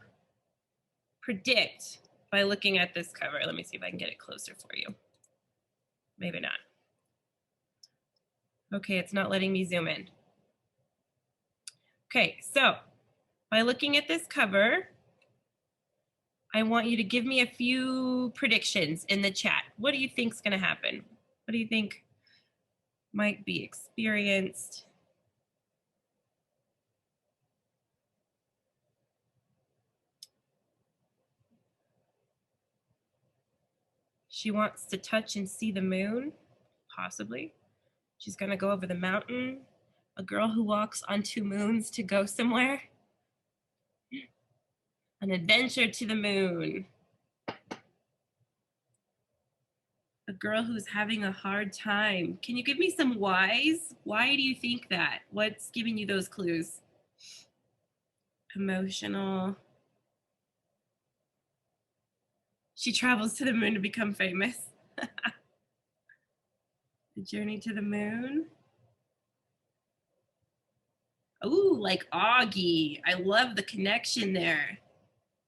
predict by looking at this cover. Let me see if I can get it closer for you. Maybe not. Okay, it's not letting me zoom in. Okay, so by looking at this cover, I want you to give me a few predictions in the chat. What do you think is going to happen? What do you think might be experienced? She wants to touch and see the moon, possibly. She's going to go over the mountain. A girl who walks on 2 moons to go somewhere. An adventure to the moon. A girl who's having a hard time. Can you give me some whys? Why do you think that? What's giving you those clues? Emotional. She travels to the moon to become famous. The journey to the moon. Ooh, like Augie. I love the connection there.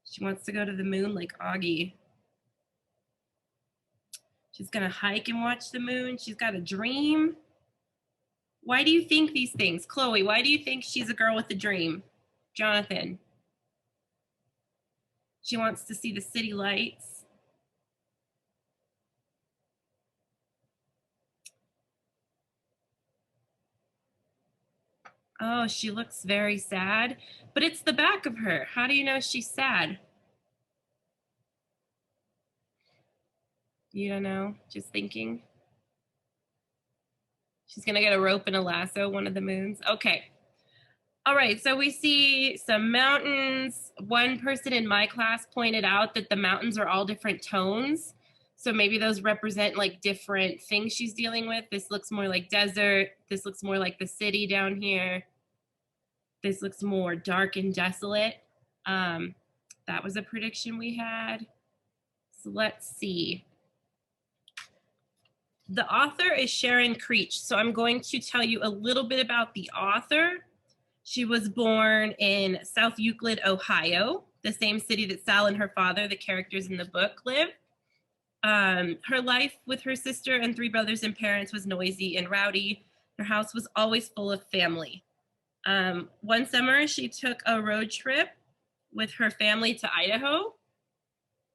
She wants to go to the moon like Augie. She's gonna hike and watch the moon. She's got a dream. Why do you think these things? Chloe, why do you think she's a girl with a dream? Jonathan. She wants to see the city lights. Oh, she looks very sad, but it's the back of her. How do you know she's sad? You don't know, just thinking. She's gonna get a rope and a lasso, one of the moons. Okay. All right, so we see some mountains. One person in my class pointed out that the mountains are all different tones. So maybe those represent like different things she's dealing with. This looks more like desert. This looks more like the city down here. This looks more dark and desolate. That was a prediction we had. So let's see. The author is Sharon Creech. So I'm going to tell you a little bit about the author She was born in South Euclid, Ohio, the same city that Sal and her father, the characters in the book, live. Her life with her sister and 3 brothers and parents was noisy and rowdy. Her house was always full of family. One summer, she took a road trip with her family to Idaho,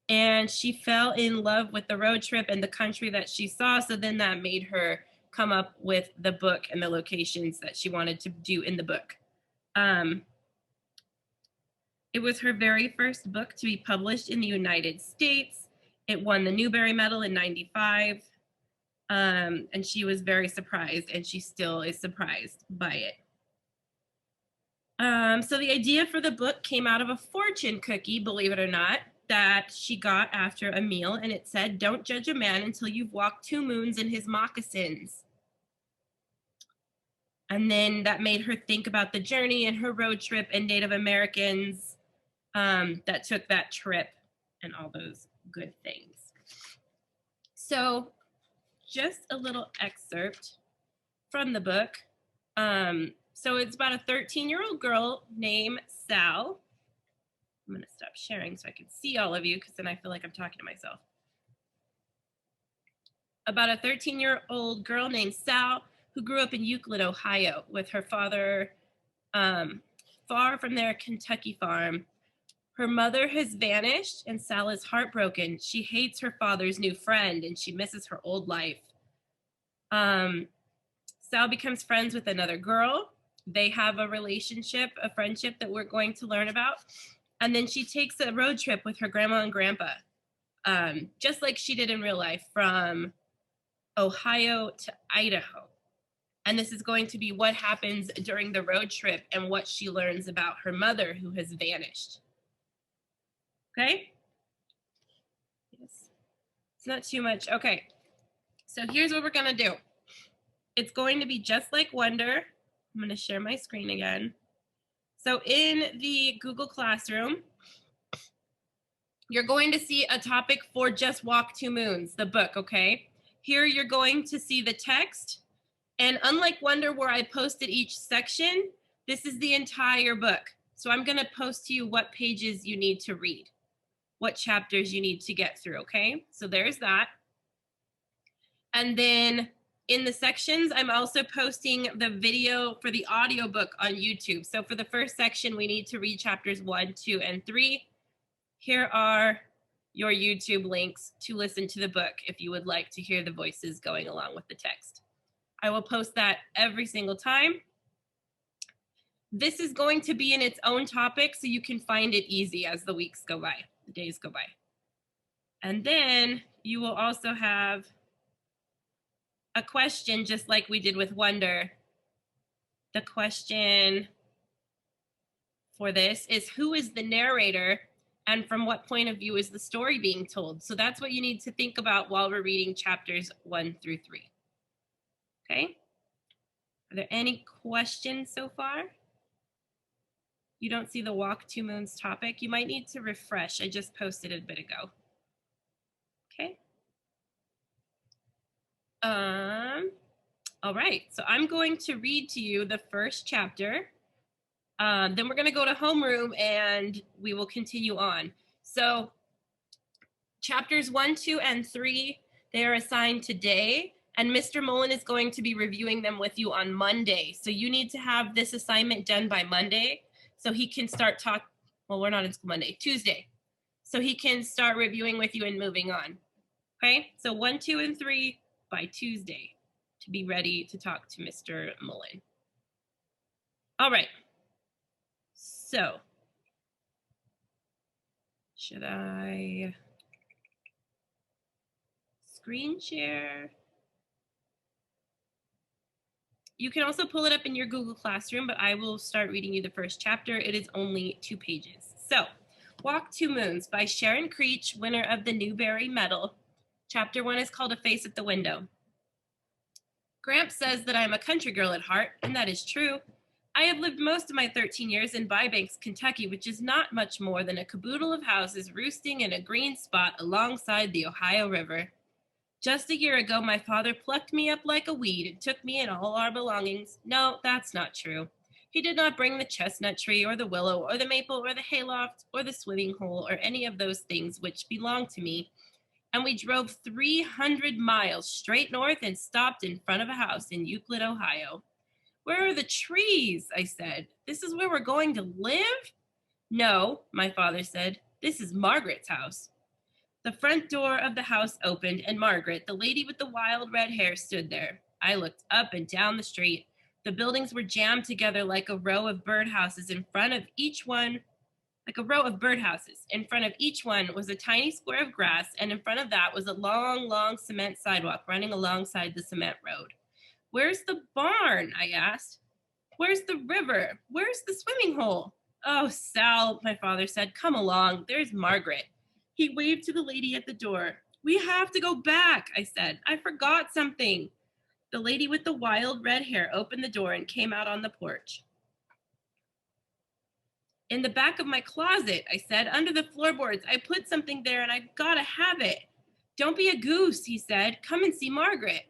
and she fell in love with the road trip and the country that she saw. So then that made her come up with the book and the locations that she wanted to do in the book. It was her very first book to be published in the United States. It won the Newbery Medal in '95. And she was very surprised, and she still is surprised by it. So the idea for the book came out of a fortune cookie, believe it or not, that she got after a meal, and it said, "Don't judge a man until you've walked 2 moons in his moccasins." And then that made her think about the journey and her road trip and Native Americans that took that trip and all those good things. So just a little excerpt from the book. So it's about a 13-year-old girl named Sal. I'm going to stop sharing so I can see all of you, because then I feel like I'm talking to myself. About a 13-year-old girl named Sal who grew up in Euclid, Ohio, with her father far from their Kentucky farm. Her mother has vanished, and Sal is heartbroken. She hates her father's new friend, and she misses her old life. Sal becomes friends with another girl. They have a relationship, a friendship that we're going to learn about. And then she takes a road trip with her grandma and grandpa, just like she did in real life, from Ohio to Idaho. And this is going to be what happens during the road trip and what she learns about her mother who has vanished. Okay? Yes. It's not too much. Okay. So here's what we're going to do. It's going to be just like Wonder. I'm going to share my screen again. So in the Google Classroom, you're going to see a topic for Just Walk 2 Moons, the book, okay? Here you're going to see the text. And unlike Wonder, where I posted each section, this is the entire book. So I'm going to post to you what pages you need to read, what chapters you need to get through, okay? So there's that. And then in the sections, I'm also posting the video for the audiobook on YouTube. So for the first section, we need to read chapters 1, 2, and 3. Here are your YouTube links to listen to the book if you would like to hear the voices going along with the text. I will post that every single time. This is going to be in its own topic, so you can find it easy as the weeks go by, the days go by. And then you will also have a question, just like we did with Wonder. The question for this is, who is the narrator and from what point of view is the story being told? So that's what you need to think about while we're reading chapters 1 through 3. Okay? Are there any questions so far? You don't see the Walk 2 Moons topic? You might need to refresh. I just posted it a bit ago. Okay. All right, so I'm going to read to you the first chapter. Then we're going to go to homeroom and we will continue on. So chapters 1, 2, and 3, they are assigned today, and Mr. Mullen is going to be reviewing them with you on Monday. So you need to have this assignment done by Monday so he can start well, we're not in school Monday, Tuesday. So he can start reviewing with you and moving on. Okay, so 1, 2, and 3 by Tuesday to be ready to talk to Mr. Mullen. All right. So, should I screen share? You can also pull it up in your Google Classroom, but I will start reading you the first chapter. It is only 2 pages. So, Walk 2 Moons by Sharon Creech, winner of the Newbery Medal. Chapter 1 is called A Face at the Window. Gramps says that I'm a country girl at heart, and that is true. I have lived most of my 13 years in Bybanks, Kentucky, which is not much more than a caboodle of houses roosting in a green spot alongside the Ohio River. Just a year ago, my father plucked me up like a weed and took me and all our belongings. No, that's not true. He did not bring the chestnut tree or the willow or the maple or the hayloft or the swimming hole or any of those things which belonged to me. And we drove 300 miles straight north and stopped in front of a house in Euclid, Ohio. Where are the trees? I said. This is where we're going to live? No, my father said. This is Margaret's house. The front door of the house opened, and Margaret, the lady with the wild red hair, stood there. I looked up and down the street. The buildings were jammed together like a row of birdhouses. In front of each one was a tiny square of grass, and in front of that was a long, long cement sidewalk running alongside the cement road. Where's the barn? I asked. Where's the river? Where's the swimming hole? Oh, Sal, my father said, come along. There's Margaret. He waved to the lady at the door. We have to go back, I said. I forgot something. The lady with the wild red hair opened the door and came out on the porch. In the back of my closet, I said, under the floorboards. I put something there and I gotta have it. Don't be a goose, he said. Come and see Margaret.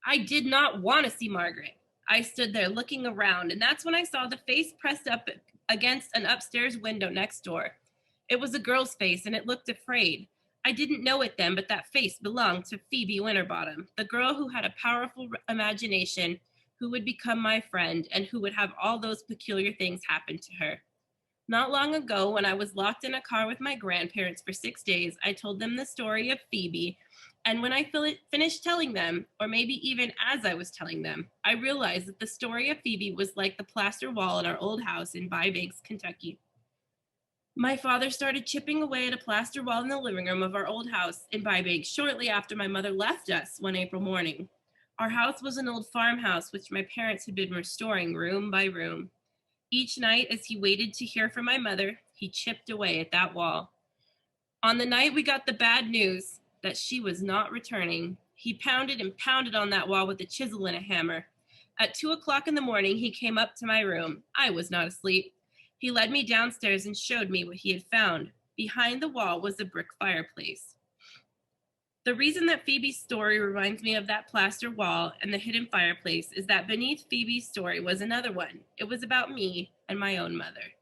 I did not want to see Margaret. I stood there looking around, and that's when I saw the face pressed up against an upstairs window next door. It was a girl's face, and it looked afraid. I didn't know it then, but that face belonged to Phoebe Winterbottom, the girl who had a powerful imagination, who would become my friend, and who would have all those peculiar things happen to her. Not long ago, when I was locked in a car with my grandparents for 6 days, I told them the story of Phoebe. And when I finished telling them, or maybe even as I was telling them, I realized that the story of Phoebe was like the plaster wall in our old house in By Banks, Kentucky. My father started chipping away at a plaster wall in the living room of our old house in By Banks shortly after my mother left us one April morning. Our house was an old farmhouse which my parents had been restoring room by room. Each night, as he waited to hear from my mother, he chipped away at that wall. On the night we got the bad news that she was not returning, he pounded and pounded on that wall with a chisel and a hammer. At 2 o'clock in the morning, he came up to my room. I was not asleep. He led me downstairs and showed me what he had found. Behind the wall was a brick fireplace. The reason that Phoebe's story reminds me of that plaster wall and the hidden fireplace is that beneath Phoebe's story was another one. It was about me and my own mother.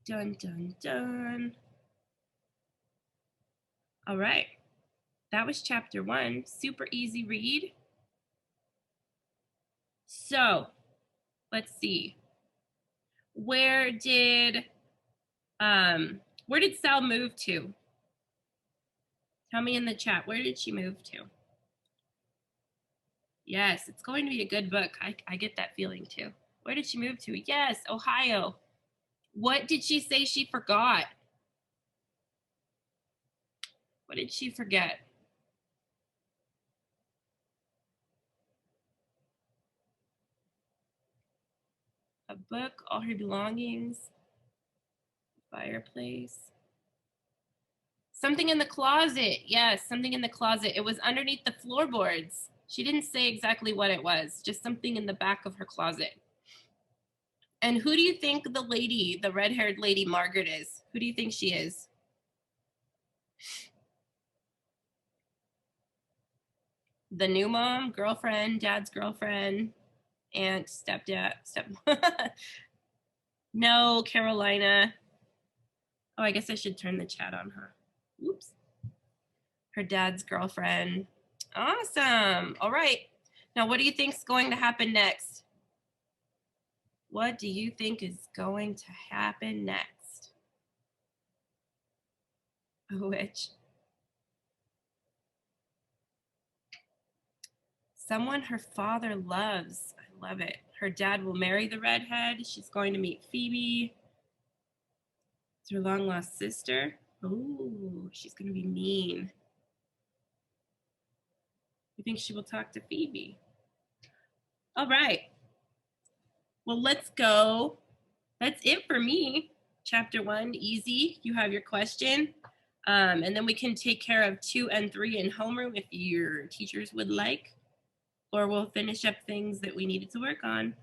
Dun, dun, dun. All right. That was chapter 1. Super easy read. So, let's see. Where did Sal move to? Tell me in the chat, where did she move to? Yes, it's going to be a good book. I get that feeling too. Where did she move to? Yes, Ohio. What did she say she forgot? What did she forget? A book, all her belongings, fireplace. Something in the closet. Yes, something in the closet. It was underneath the floorboards. She didn't say exactly what it was, just something in the back of her closet. And who do you think the lady, the red-haired lady Margaret is? Who do you think she is? The new mom, girlfriend, dad's girlfriend, aunt, stepdad, No, Carolina. Oh, I guess I should turn the chat on, huh? Oops. Her dad's girlfriend. Awesome. All right. Now, what do you think is going to happen next? What do you think is going to happen next? Which? Someone her father loves. I love it. Her dad will marry the redhead. She's going to meet Phoebe. It's her long lost sister. Oh, she's going to be mean. You think she will talk to Phoebe? All right. Well, let's go. That's it for me. Chapter 1, easy. You have your question. And then we can take care of 2 and 3 in homeroom if your teachers would like. Or we'll finish up things that we needed to work on.